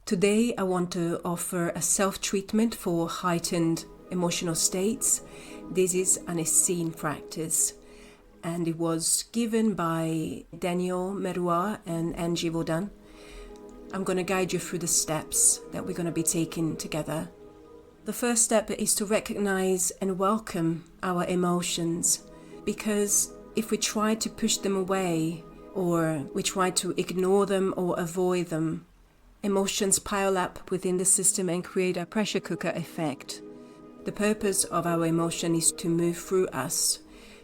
Today I want to offer a self-treatment for heightened emotional states. This is an Essene practice, and it was given by Daniel Meroir and Angie Vaudin. I'm going to guide you through the steps that we're going to be taking together. The first step is to recognize and welcome our emotions, because if we try to push them away or we try to ignore them or avoid them, emotions pile up within the system and create a pressure cooker effect. The purpose of our emotion is to move through us,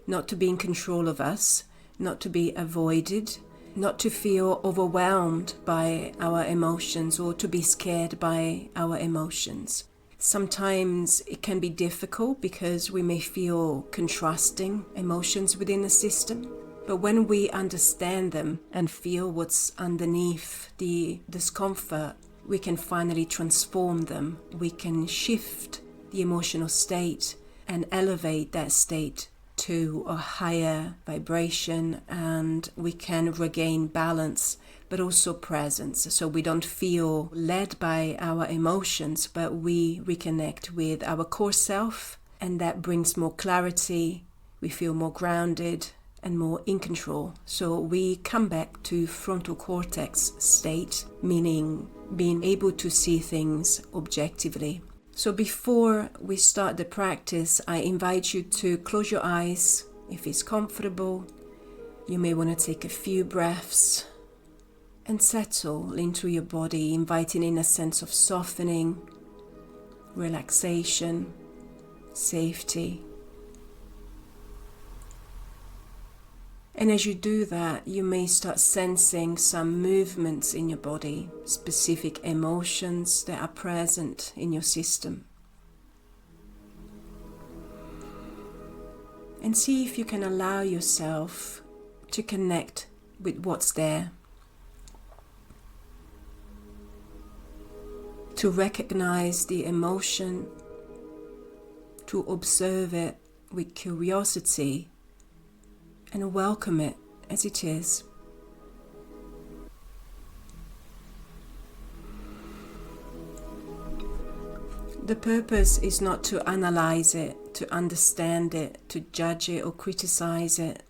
not to be in control of us, not to be avoided, not to feel overwhelmed by our emotions or to be scared by our emotions. Sometimes it can be difficult because we may feel contrasting emotions within the system. But when we understand them and feel what's underneath the discomfort, we can finally transform them. We can shift the emotional state and elevate that state to a higher vibration, and we can regain balance, but also presence. So we don't feel led by our emotions, but we reconnect with our core self, and that brings more clarity. We feel more grounded and more in control. So we come back to frontal cortex state, meaning being able to see things objectively. So before we start the practice, I invite you to close your eyes if it's comfortable. You may want to take a few breaths and settle into your body, inviting in a sense of softening, relaxation, safety. And as you do that, you may start sensing some movements in your body, specific emotions that are present in your system. And see if you can allow yourself to connect with what's there. To recognize the emotion, to observe it with curiosity, and welcome it as it is. The purpose is not to analyze it, to understand it, to judge it or criticize it,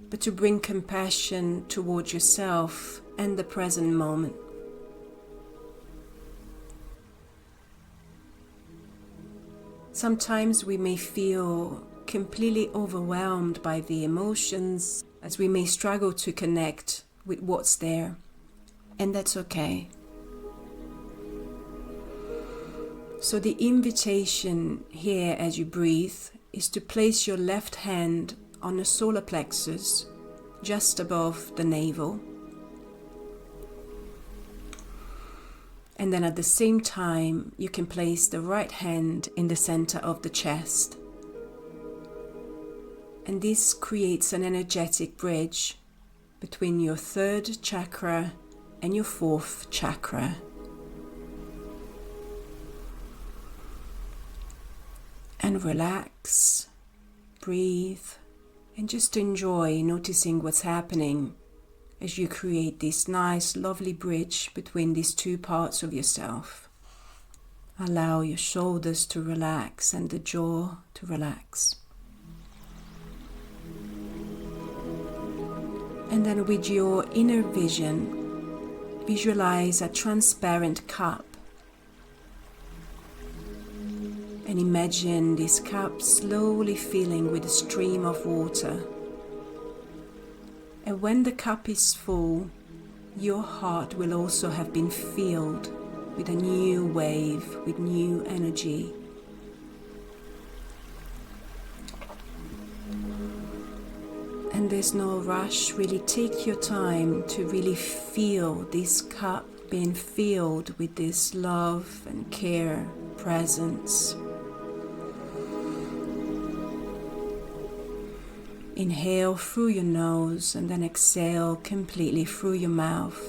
but to bring compassion towards yourself and the present moment. Sometimes we may feel completely overwhelmed by the emotions, as we may struggle to connect with what's there, and that's okay. So the invitation here as you breathe is to place your left hand on the solar plexus just above the navel, and then at the same time you can place the right hand in the center of the chest. And this creates an energetic bridge between your third chakra and your fourth chakra. And relax, breathe, and just enjoy noticing what's happening as you create this nice, lovely bridge between these two parts of yourself. Allow your shoulders to relax and the jaw to relax. And then with your inner vision, visualize a transparent cup. And imagine this cup slowly filling with a stream of water. And when the cup is full, your heart will also have been filled with a new wave, with new energy. And there's no rush. Really take your time to really feel this cup being filled with this love and care, presence. Inhale through your nose and then exhale completely through your mouth.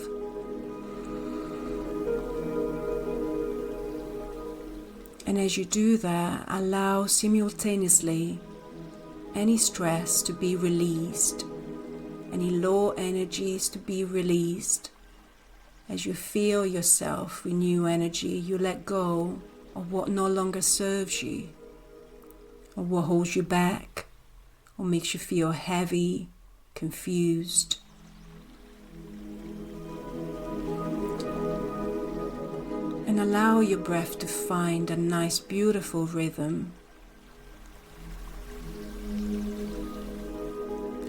And as you do that, allow simultaneously any stress to be released, any low energies to be released, As you feel yourself renew energy, you let go of what no longer serves you, or what holds you back, or makes you feel heavy, confused. And allow your breath to find a nice, beautiful rhythm.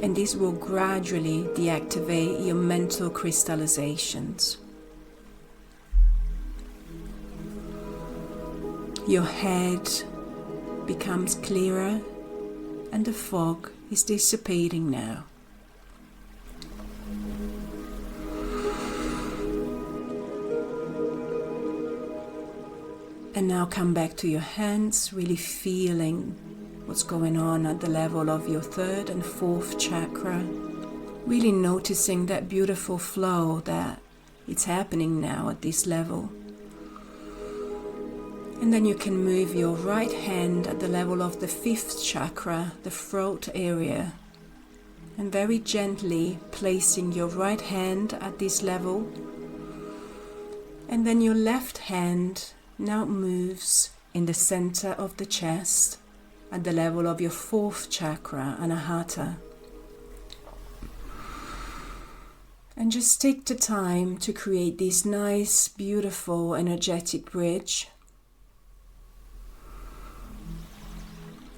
And this will gradually deactivate your mental crystallizations. Your head becomes clearer and the fog is dissipating now. And now come back to your hands, really feeling what's going on at the level of your third and fourth chakra. Really noticing that beautiful flow that it's happening now at this level. And then you can move your right hand at the level of the fifth chakra, the throat area. And very gently placing your right hand at this level. And then your left hand now moves in the center of the chest at the level of your fourth chakra, Anahata. And just take the time to create this nice, beautiful, energetic bridge.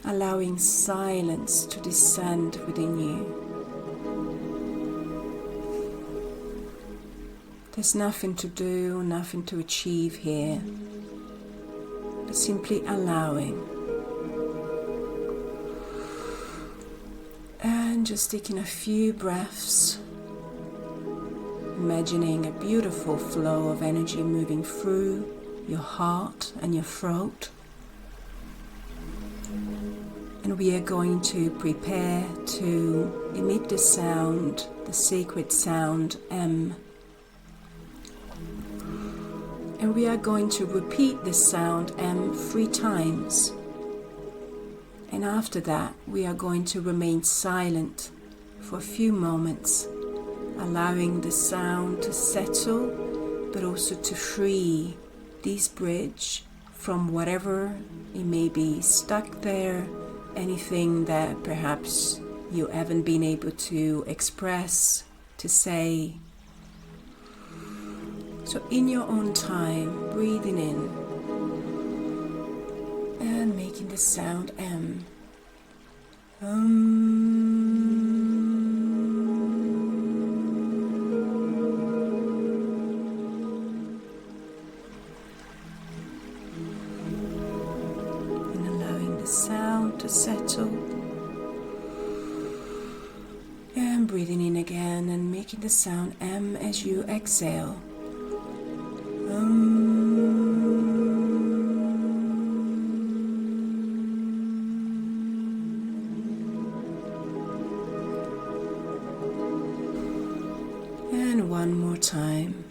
Allowing silence to descend within you. There's nothing to do, nothing to achieve here, but simply allowing. And just taking a few breaths, imagining a beautiful flow of energy moving through your heart and your throat. And we are going to prepare to emit the sound, the sacred sound M. And we are going to repeat this sound M 3 times. And after that, we are going to remain silent for a few moments, allowing the sound to settle, but also to free this bridge from whatever it may be stuck there. Anything that perhaps you haven't been able to express, to say. So in your own time, breathing in and making the sound M. Sound to settle, and breathing in again and making the sound M as you exhale. And one more time.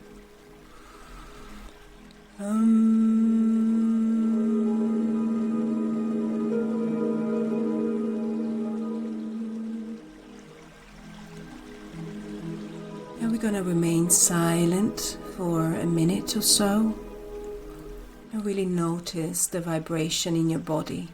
We're going to remain silent for a minute or so and really notice the vibration in your body.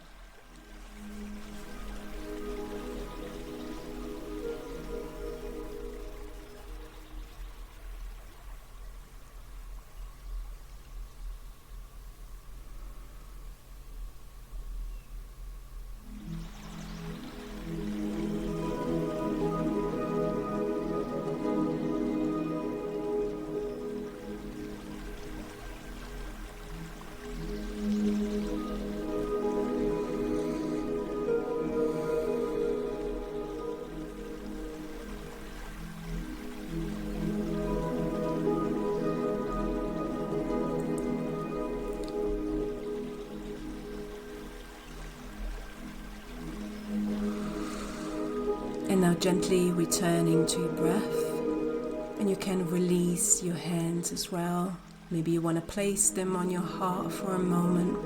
And now gently returning to your breath, and you can release your hands as well. Maybe you want to place them on your heart for a moment.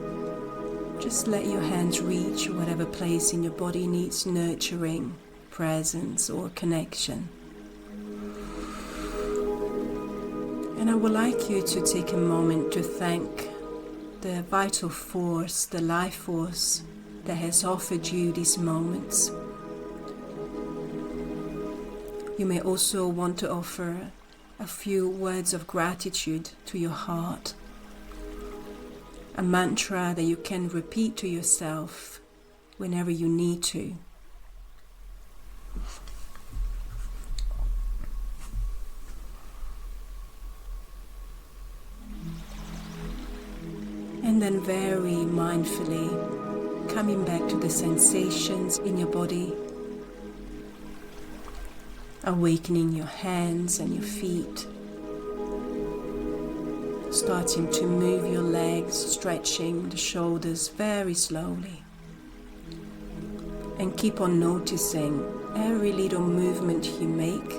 Just let your hands reach whatever place in your body needs nurturing, presence or connection. And I would like you to take a moment to thank the vital force, the life force that has offered you these moments. You may also want to offer a few words of gratitude to your heart, a mantra that you can repeat to yourself whenever you need to. And then very mindfully coming back to the sensations in your body, awakening your hands and your feet, starting to move your legs, stretching the shoulders very slowly. And keep on noticing every little movement you make.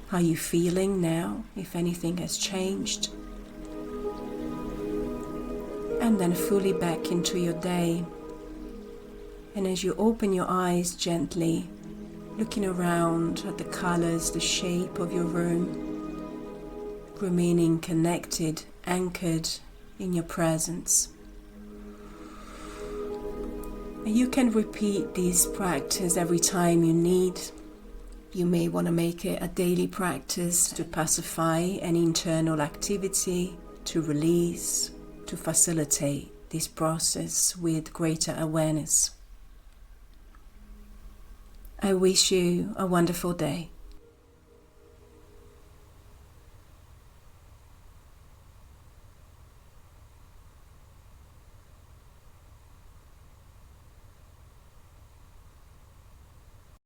How are you feeling now, if anything has changed? And then fully back into your day. And as you open your eyes gently, looking around at the colors, the shape of your room, remaining connected, anchored in your presence. And you can repeat this practice every time you need. You may want to make it a daily practice to pacify any internal activity, to release, to facilitate this process with greater awareness. I wish you a wonderful day.